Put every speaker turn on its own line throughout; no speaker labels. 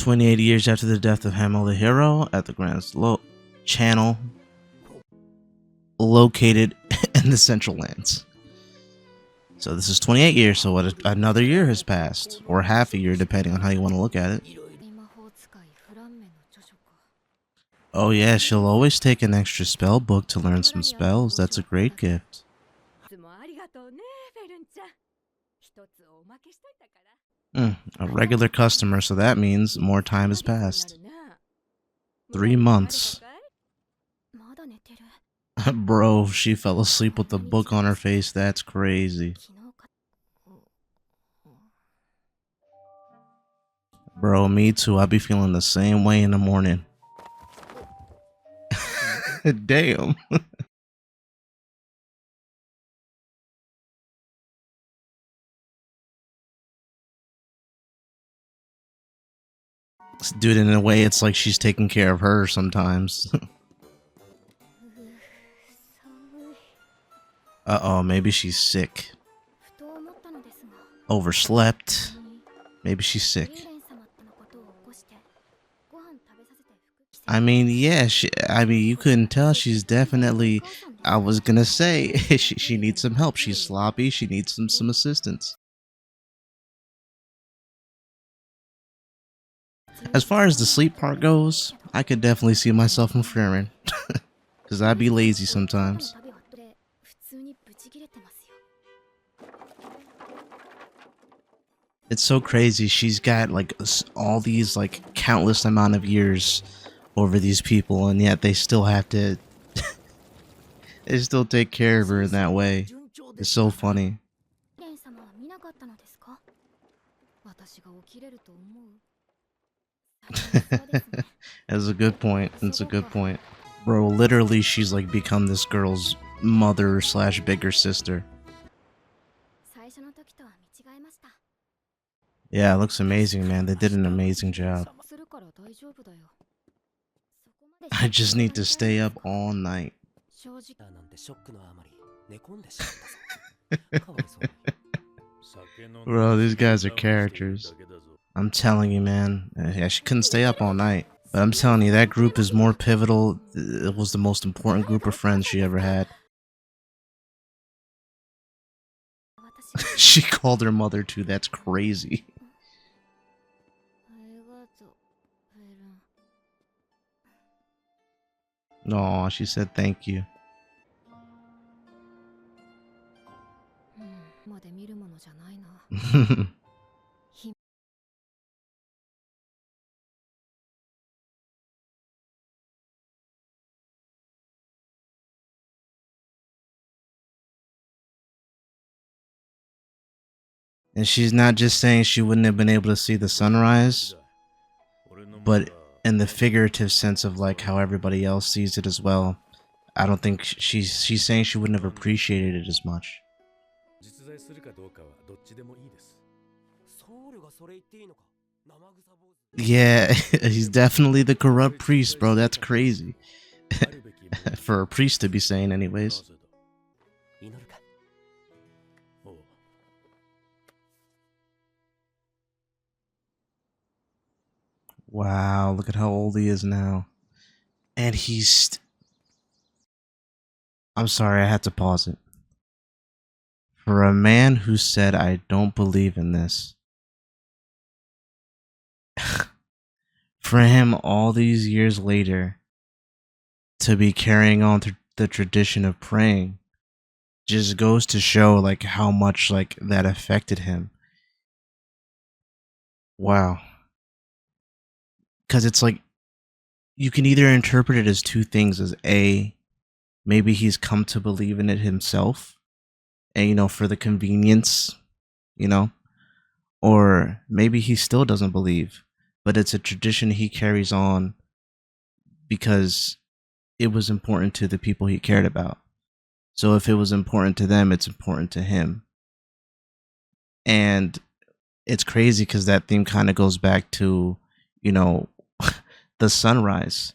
28 years after the death of Hamel the hero at the Grand Channel located in the Central Lands. So this is 28 years, so what, another year has passed, or half a year depending on how you want to look at it. Oh yeah, she'll always take an extra spell book to learn some spells. That's a great gift. A regular customer, so that means more time has passed. 3 months. Bro, she fell asleep with the book on her face. That's crazy. Bro, me too. I be feeling the same way in the morning. Damn. Dude, in a way, it's like she's taking care of her sometimes. Uh-oh, maybe she's sick. Overslept. Maybe she's sick. I mean, yeah, you couldn't tell. She's definitely, I was gonna say, she needs some help. She's sloppy. She needs some assistance. As far as the sleep part goes, I could definitely see myself in Frieren. Because I'd be lazy sometimes. It's so crazy. She's got like all these like countless amount of years over these people, and yet they still have to they still take care of her in that way. It's so funny. That's a good point. That's a good point. Bro, literally she's like become this girl's mother slash bigger sister. Yeah, it looks amazing, man. They did an amazing job. I just need to stay up all night. Bro, these guys are characters. I'm telling you, man. Yeah, she couldn't stay up all night. But I'm telling you, that group is more pivotal. It was the most important group of friends she ever had. She called her mother too. That's crazy. No, she said thank you. And she's not just saying she wouldn't have been able to see the sunrise, but in the figurative sense of like how everybody else sees it as well. I don't think she's saying she wouldn't have appreciated it as much. Yeah, he's definitely the corrupt priest, bro. That's crazy. For a priest to be saying anyways. Wow, look at how old he is now. And he's... I'm sorry, I had to pause it. For a man who said, I don't believe in this. For him, all these years later, to be carrying on the tradition of praying, just goes to show like how much like that affected him. Wow. Because it's like, you can either interpret it as two things, as A, maybe he's come to believe in it himself, and, you know, for the convenience, you know, or maybe he still doesn't believe, but it's a tradition he carries on because it was important to the people he cared about. So if it was important to them, it's important to him. And it's crazy because that theme kind of goes back to, you know, the sunrise.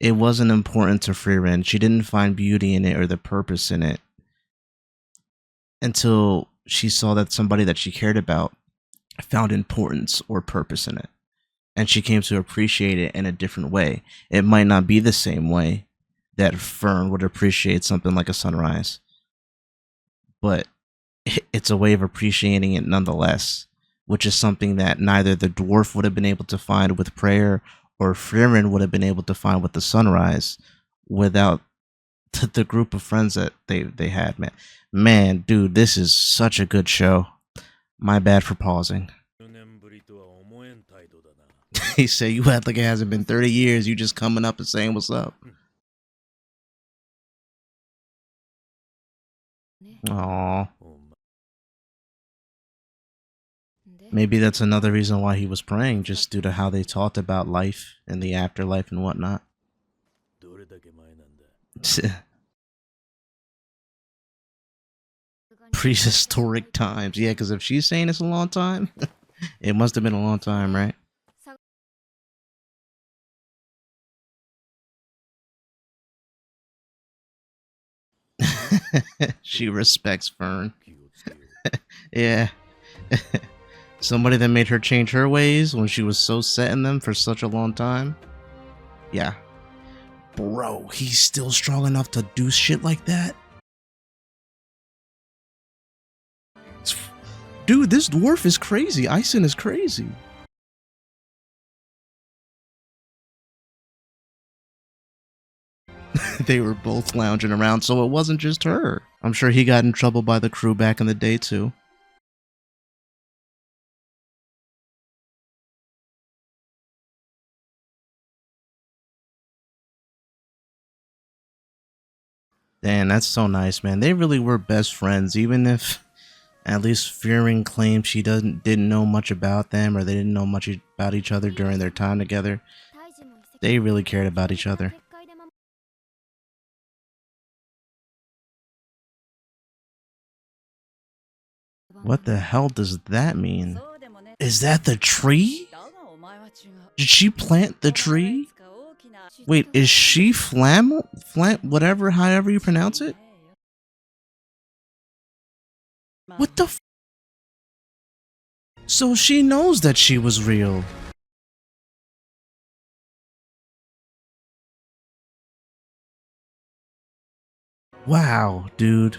It wasn't important to Frieren. She didn't find beauty in it or the purpose in it until she saw that somebody that she cared about found importance or purpose in it. and she came to appreciate it in a different way. It might not be the same way that Fern would appreciate something like a sunrise, but it's a way of appreciating it nonetheless, which is something that neither the dwarf would have been able to find with prayer or Frieren would have been able to find with the sunrise without the group of friends that they had. Man, dude, this is such a good show. My bad for pausing. He said you act like it hasn't been 30 years. You just coming up and saying what's up. Aww. Maybe that's another reason why he was praying, just due to how they talked about life and the afterlife and whatnot. Prehistoric times. Yeah, because if she's saying it's a long time, it must have been a long time, right? She respects Fern. Yeah. Somebody that made her change her ways when she was so set in them for such a long time. Yeah. Bro, he's still strong enough to do shit like that? Dude, this dwarf is crazy. Ison is crazy. They were both lounging around, so it wasn't just her. I'm sure he got in trouble by the crew back in the day, too. Damn, that's so nice, man. They really were best friends, even if at least Frieren claimed she didn't know much about them, or they didn't know much about each other during their time together. They really cared about each other. What the hell does that mean? Is that the tree? Did she plant the tree? Wait, is she whatever, however you pronounce it? What the f? So she knows that she was real. Wow, dude.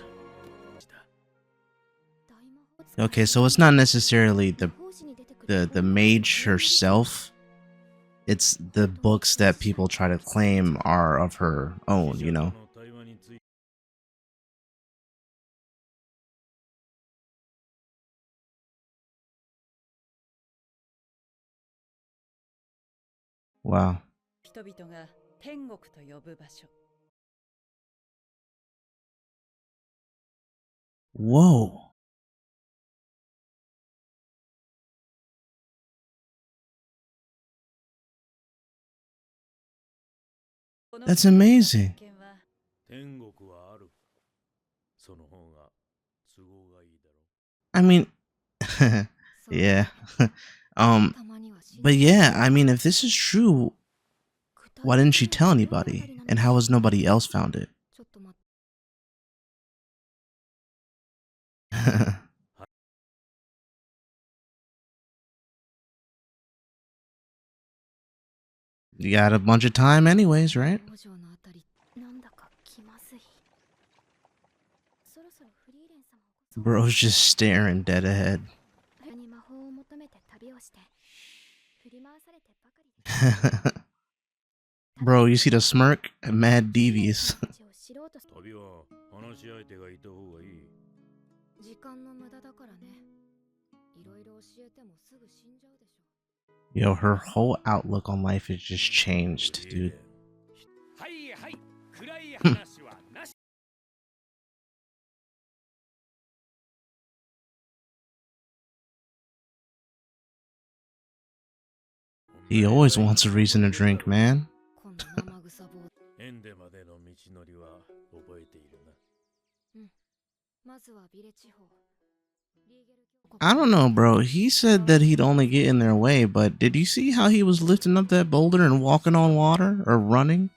Okay, so it's not necessarily the mage herself. It's the books that people try to claim are of her own, you know? Wow. Whoa. That's amazing. I mean, yeah. But yeah, I mean, if this is true, why didn't she tell anybody? And how has nobody else found it? You got a bunch of time anyways, right? Bro's just staring dead ahead. Bro, you see the smirk? Mad devious. Yo, her whole outlook on life has just changed, dude. He always wants a reason to drink, man. I don't know, bro. He said that he'd only get in their way, but did you see how he was lifting up that boulder and walking on water or running?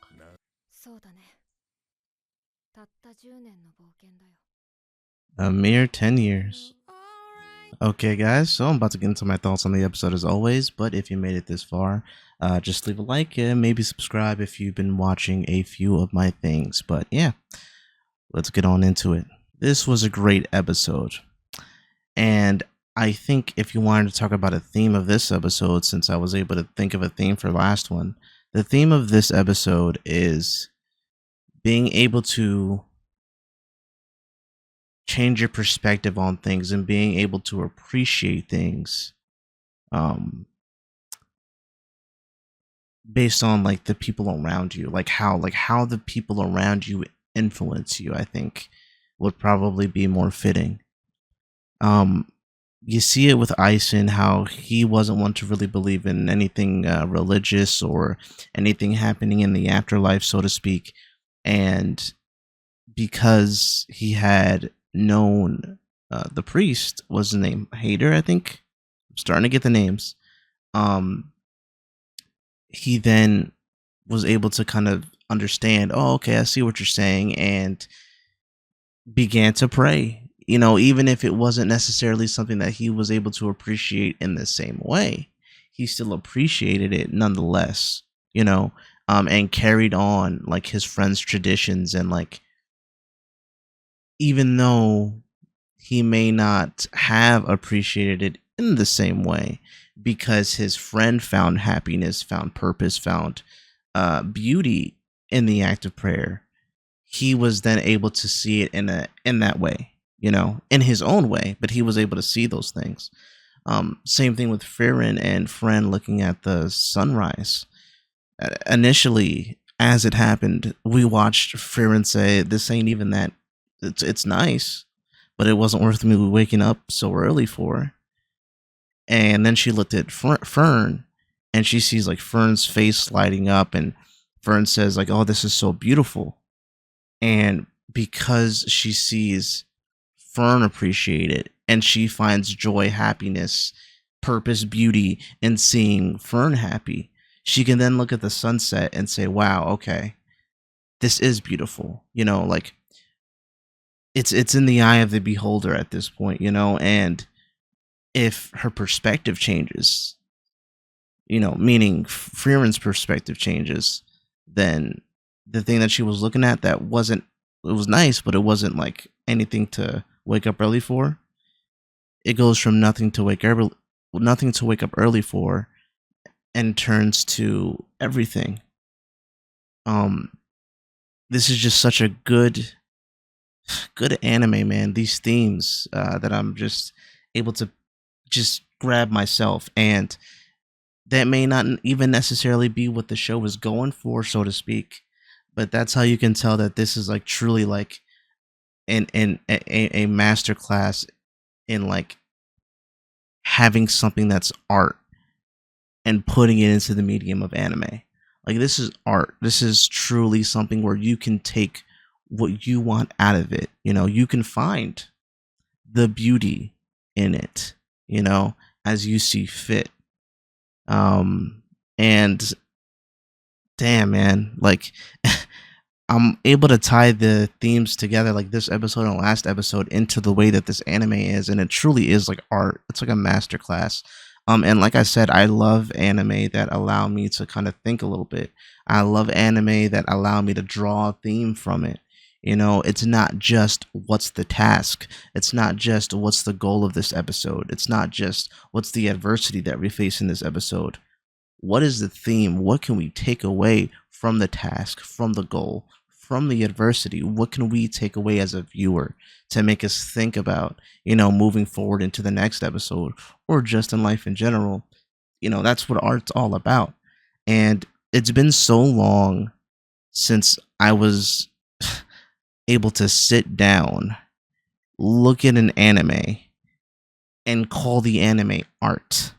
A mere 10 years. Okay, guys, so I'm about to get into my thoughts on the episode as always, but if you made it this far, just leave a like and maybe subscribe if you've been watching a few of my things. But yeah, let's get on into it. This was a great episode. And I think if you wanted to talk about a theme of this episode, since I was able to think of a theme for last one, the theme of this episode is being able to change your perspective on things and being able to appreciate things um based on like the people around you, like how the people around you influence you, I think would probably be more fitting. um you see it with Ison, how he wasn't one to really believe in anything religious or anything happening in the afterlife, so to speak. And because he had known the priest, was the name Hader, I think. I'm starting to get the names. Um, he then was able to kind of understand, oh, okay, I see what you're saying, and began to pray. You know, even if it wasn't necessarily something that he was able to appreciate in the same way, he still appreciated it nonetheless, you know, and carried on like his friend's traditions. And like, even though he may not have appreciated it in the same way, because his friend found happiness, found purpose, found beauty in the act of prayer, he was then able to see it in that way, you know, in his own way, but he was able to see those things. Same thing with Frieren and Friend looking at the sunrise. Initially, as it happened, we watched Frieren say, "This ain't even that. It's nice, but it wasn't worth me waking up so early for." And then she looked at Fern, and she sees like Fern's face lighting up, and Fern says like, "Oh, this is so beautiful." And because she sees Fern appreciate it, and she finds joy, happiness, purpose, beauty in seeing Fern happy, she can then look at the sunset and say, "Wow, okay, this is beautiful." You know, like it's in the eye of the beholder at this point, you know. And if her perspective changes, you know, meaning Frieren's perspective changes, then the thing that she was looking at that wasn't, it was nice, but it wasn't like anything to wake up early for. It goes from nothing to wake up early for, and turns to everything. Um, this is just such a good anime, man. These themes that I'm just able to just grab myself, and that may not even necessarily be what the show is going for, so to speak. But that's how you can tell that this is like truly like a master class in like having something that's art and putting it into the medium of anime. Like, this is art. This is truly something where you can take what you want out of it. You know, you can find the beauty in it, you know, as you see fit. And damn, man, like I'm able to tie the themes together, like this episode and last episode, into the way that this anime is, and it truly is like art. It's like a masterclass. And like I said, I love anime that allow me to kind of think a little bit. I love anime that allow me to draw a theme from it. You know, it's not just what's the task. It's not just what's the goal of this episode. It's not just what's the adversity that we face in this episode. What is the theme? What can we take away from the task, from the goal, from the adversity? What can we take away as a viewer to make us think about, you know, moving forward into the next episode, or just in life in general? You know, that's what art's all about. And it's been so long since I was able to sit down, look at an anime, and call the anime art.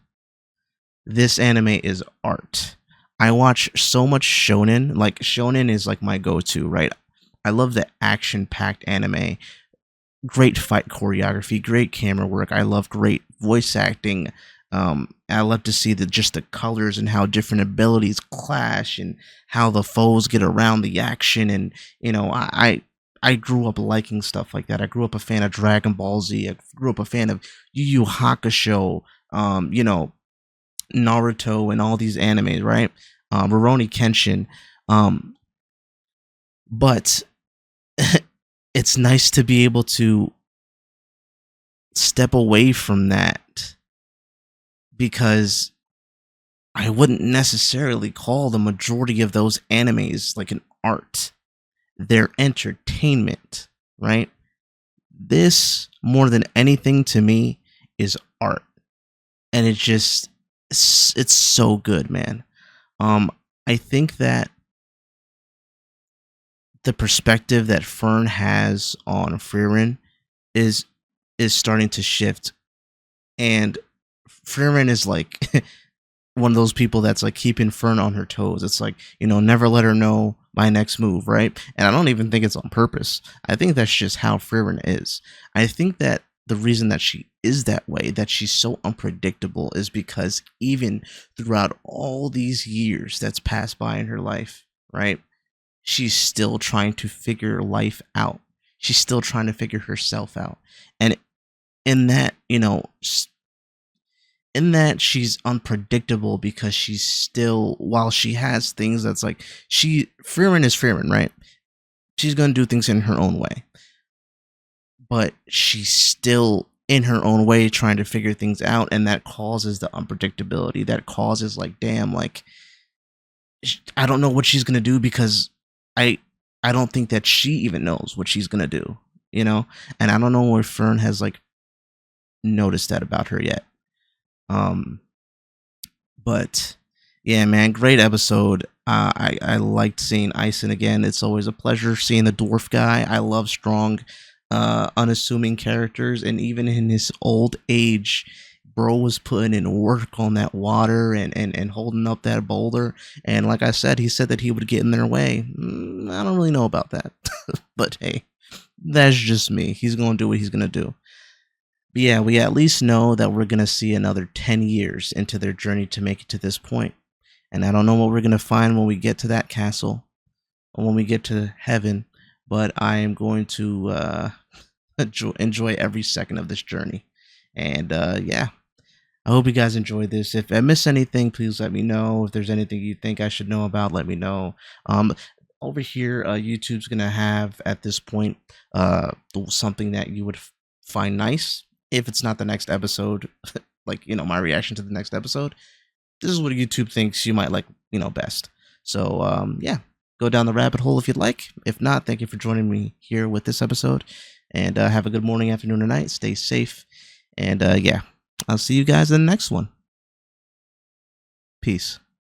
This anime is art. I watch so much shonen. Like, shonen is like my go-to, right? I love the action-packed anime. Great fight choreography, great camera work. I love great voice acting. I love to see the colors and how different abilities clash, and how the foes get around the action. And you know, I I grew up liking stuff like that. I grew up a fan of Dragon Ball Z. I grew up a fan of Yu Yu Hakusho, you know, Naruto and all these animes, right? Rurouni Kenshin. Um, but it's nice to be able to step away from that, because I wouldn't necessarily call the majority of those animes like an art. They're entertainment, right? This, more than anything to me, is art. And it's so good, man. Um, I think that the perspective that Fern has on Frieren is starting to shift, and Frieren is like one of those people that's like keeping Fern on her toes. It's like, you know, never let her know my next move, right? And I don't even think it's on purpose. I think that's just how Frieren is. I think that the reason that she is that way, that she's so unpredictable, is because even throughout all these years that's passed by in her life, right? She's still trying to figure life out. She's still trying to figure herself out. And in that, you know, in that she's unpredictable, because she's still, while she has things that's like, Frieren is Frieren, right? She's going to do things in her own way. But she's still in her own way trying to figure things out, and that causes the unpredictability. That causes like, damn, like, I don't know what she's going to do, because I don't think that she even knows what she's going to do, you know? And I don't know if Fern has like noticed that about her yet. But yeah, man, great episode. I liked seeing Ison again. It's always a pleasure seeing the dwarf guy. I love strong, unassuming characters, and even in his old age, bro was putting in work on that water and holding up that boulder. And like I said, he said that he would get in their way. I don't really know about that, but hey, that's just me. He's gonna do what he's gonna do. But yeah, we at least know that we're going to see another 10 years into their journey to make it to this point. And I don't know what we're going to find when we get to that castle, or when we get to heaven, but I am going to enjoy every second of this journey. And yeah, I hope you guys enjoyed this. If I miss anything, please let me know. If there's anything you think I should know about, let me know. Over here, YouTube's going to have, at this point, something that you would find nice. If it's not the next episode, like, you know, my reaction to the next episode, this is what YouTube thinks you might like, you know, best. So, yeah, go down the rabbit hole if you'd like. If not, thank you for joining me here with this episode. And have a good morning, afternoon, or night. Stay safe. And yeah, I'll see you guys in the next one. Peace.